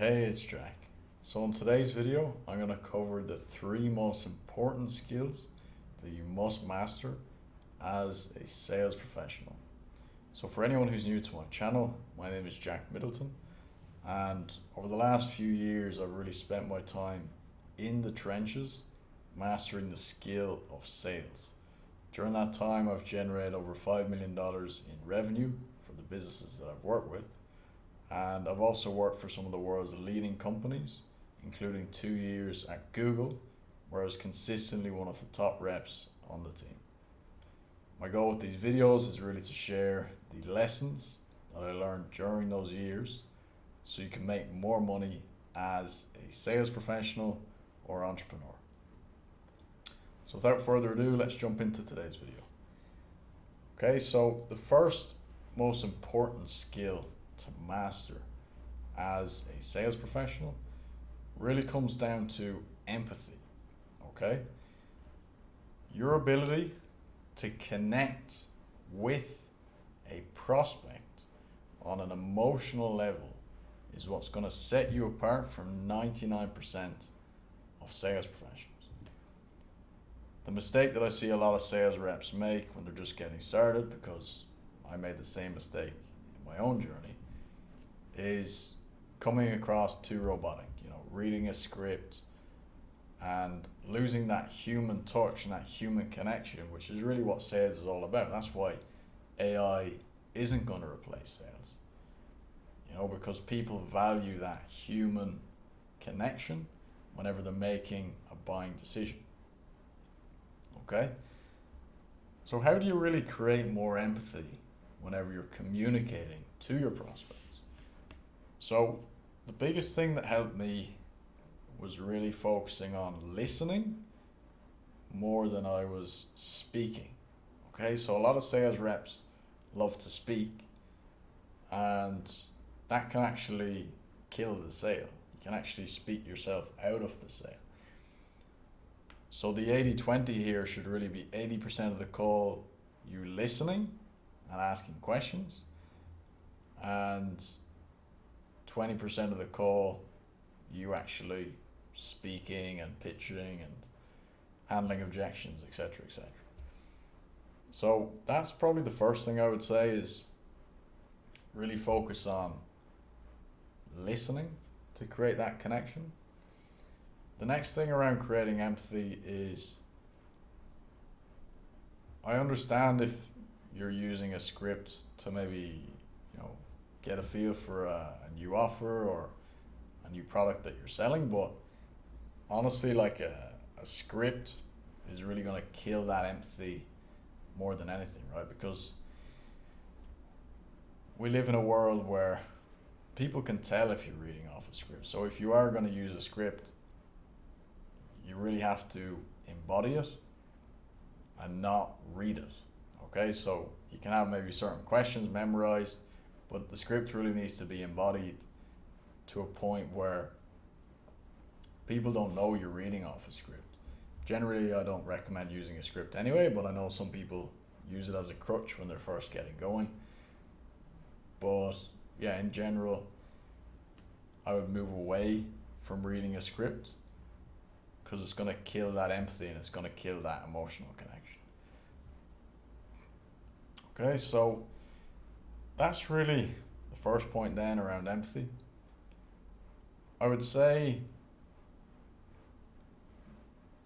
Hey, it's Jack. So in today's video, I'm going to cover the three most important skills that you must master as a sales professional. So for anyone who's new to my channel, my name is Jack Middleton, and over the last few years, I've really spent my time in the trenches mastering the skill of sales. During that time, I've generated over $5 million in revenue for the businesses that I've worked with. And I've also worked for some of the world's leading companies, including 2 years at Google, where I was consistently one of the top reps on the team. My goal with these videos is really to share the lessons that I learned during those years so you can make more money as a sales professional or entrepreneur. So without further ado, let's jump into today's video. Okay, so the first most important skill to master as a sales professional really comes down to empathy. Okay, your ability to connect with a prospect on an emotional level is what's going to set you apart from 99% of sales professionals. The mistake that I see a lot of sales reps make when they're just getting started, because I made the same mistake in my own journey, is coming across too robotic, reading a script and losing that human touch and that human connection, which is really what sales is all about. That's why AI isn't going to replace sales, because people value that human connection whenever they're making a buying decision. Okay? So how do you really create more empathy whenever you're communicating to your prospects? So the biggest thing that helped me was really focusing on listening more than I was speaking. Okay, so a lot of sales reps love to speak, and that can actually kill the sale. You can actually speak yourself out of the sale. So the 80-20 here should really be 80% of the call you listening and asking questions, and 20% of the call you actually speaking and pitching and handling objections, etc., etc. So that's probably the first thing I would say, is really focus on listening to create that connection. The next thing around creating empathy is, I understand if you're using a script to maybe get a feel for a new offer or a new product that you're selling, but honestly, like a script is really going to kill that empathy more than anything, right? Because we live in a world where people can tell if you're reading off a script. So if you are going to use a script, you really have to embody it and not read it. Okay, so you can have maybe certain questions memorized, but the script really needs to be embodied to a point where people don't know you're reading off a script. Generally, I don't recommend using a script anyway, but I know some people use it as a crutch when they're first getting going. But yeah, in general, I would move away from reading a script, because it's going to kill that empathy and it's going to kill that emotional connection. Okay, so that's really the first point then around empathy. I would say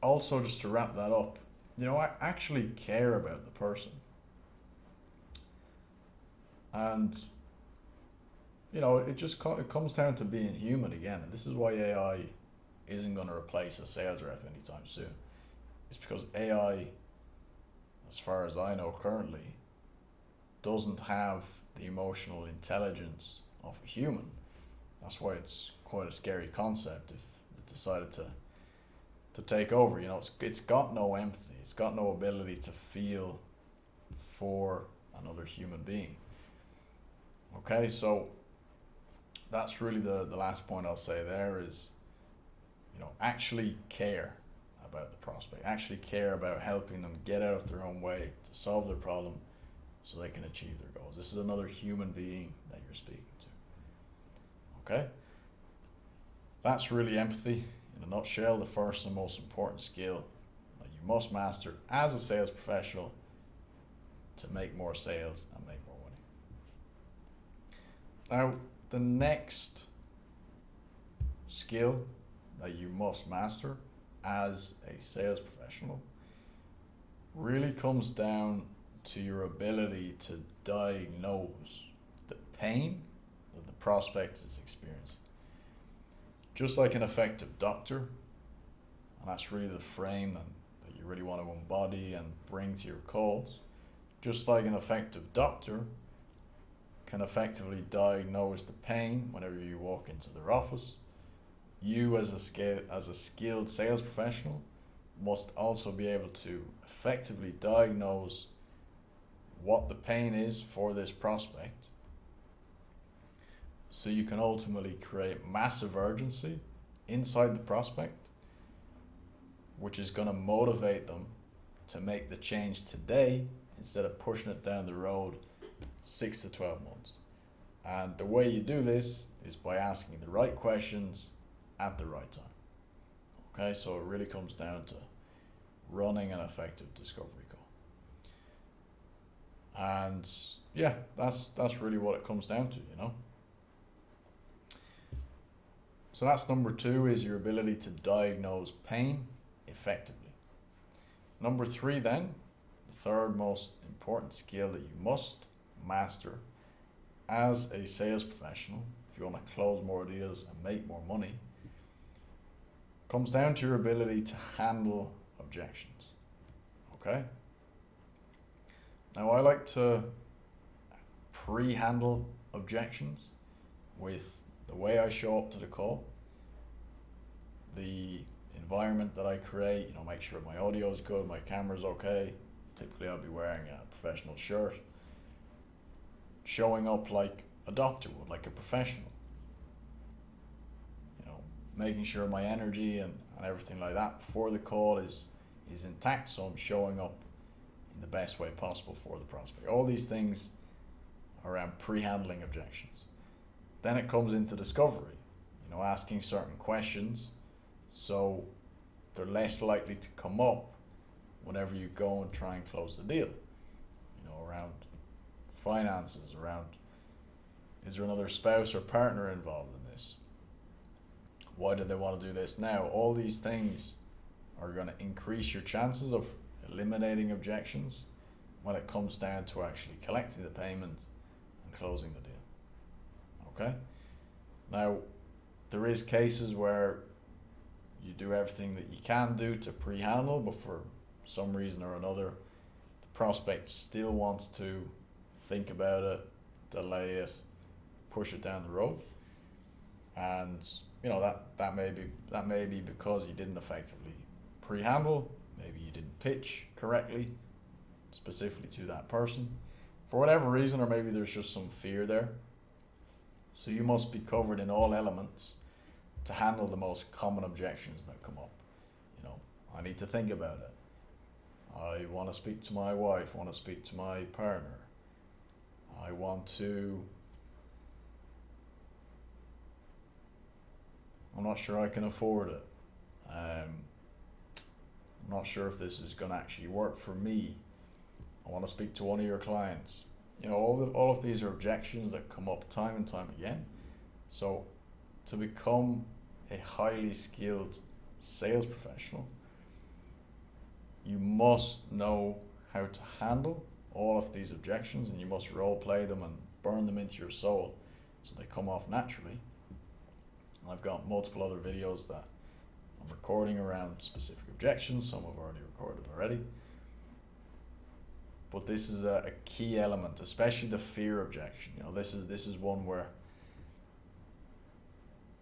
also, just to wrap that up, I actually care about the person. And, it comes down to being human again. And this is why AI isn't going to replace a sales rep anytime soon. It's because AI, as far as I know currently, doesn't have the emotional intelligence of a human. That's why it's quite a scary concept if it decided to take over. It's got no empathy. It's got no ability to feel for another human being. Okay, so that's really the last point I'll say there is, actually care about the prospect. Actually care about helping them get out of their own way to solve their problem so they can achieve their goals. This is another human being that you're speaking to. Okay? That's really empathy. In a nutshell, the first and most important skill that you must master as a sales professional to make more sales and make more money. Now, the next skill that you must master as a sales professional really comes down to your ability to diagnose the pain that the prospect is experiencing. Just like an effective doctor, and that's really the frame that you really want to embody and bring to your calls, just like an effective doctor can effectively diagnose the pain whenever you walk into their office, you as a skilled sales professional must also be able to effectively diagnose what the pain is for this prospect, so you can ultimately create massive urgency inside the prospect, which is going to motivate them to make the change today instead of pushing it down the road 6 to 12 months. And the way you do this is by asking the right questions at the right time. Okay, so it really comes down to running an effective discovery call. And yeah, that's really what it comes down to, you know. So that's number 2, is your ability to diagnose pain effectively. Number 3 then, the third most important skill that you must master as a sales professional if you want to close more deals and make more money, comes down to your ability to handle objections. Okay? Now, I like to pre-handle objections with the way I show up to the call, the environment that I create, you know, make sure my audio is good, my camera's okay. Typically I'll be wearing a professional shirt, showing up like a doctor would, like a professional, you know, making sure my energy and everything like that before the call is intact, so I'm showing up in the best way possible for the prospect. All these things around pre-handling objections. Then it comes into discovery, you know, asking certain questions so they're less likely to come up whenever you go and try and close the deal. You know, around finances, around is there another spouse or partner involved in this? Why do they want to do this now? All these things are going to increase your chances of eliminating objections when it comes down to actually collecting the payment and closing the deal. Okay? Now, there is cases where you do everything that you can do to pre-handle, but for some reason or another, the prospect still wants to think about it, delay it, push it down the road. And you know, that may be because you didn't effectively pre-handle, maybe you didn't pitch correctly, specifically to that person, for whatever reason, or maybe there's just some fear there. So you must be covered in all elements to handle the most common objections that come up. You know, I need to think about it. I want to speak to my wife, I want to speak to my partner. I'm not sure I can afford it. I'm not sure if this is going to actually work for me. I want to speak to one of your clients. You know, all of these are objections that come up time and time again. So to become a highly skilled sales professional, you must know how to handle all of these objections, and you must role play them and burn them into your soul so they come off naturally. I've got multiple other videos that I'm recording around specific objections. Some I've already recorded already. But this is a key element, especially the fear objection. You know, this is one where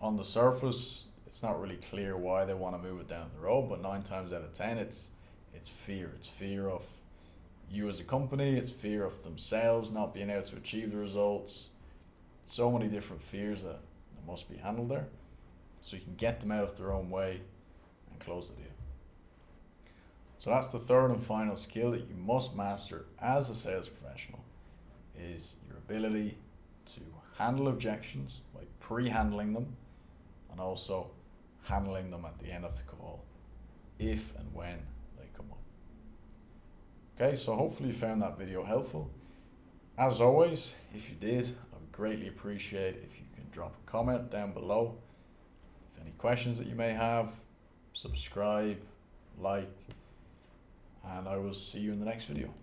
on the surface it's not really clear why they want to move it down the road, but 9 times out of 10 it's fear. It's fear of you as a company, it's fear of themselves not being able to achieve the results. So many different fears that must be handled there, so you can get them out of their own way and close the deal. So that's the third and final skill that you must master as a sales professional, is your ability to handle objections by pre-handling them and also handling them at the end of the call if and when they come up. Okay, so hopefully you found that video helpful. As always, if you did, I would greatly appreciate if you can drop a comment down below. If any questions that you may have, subscribe, like, and I will see you in the next video.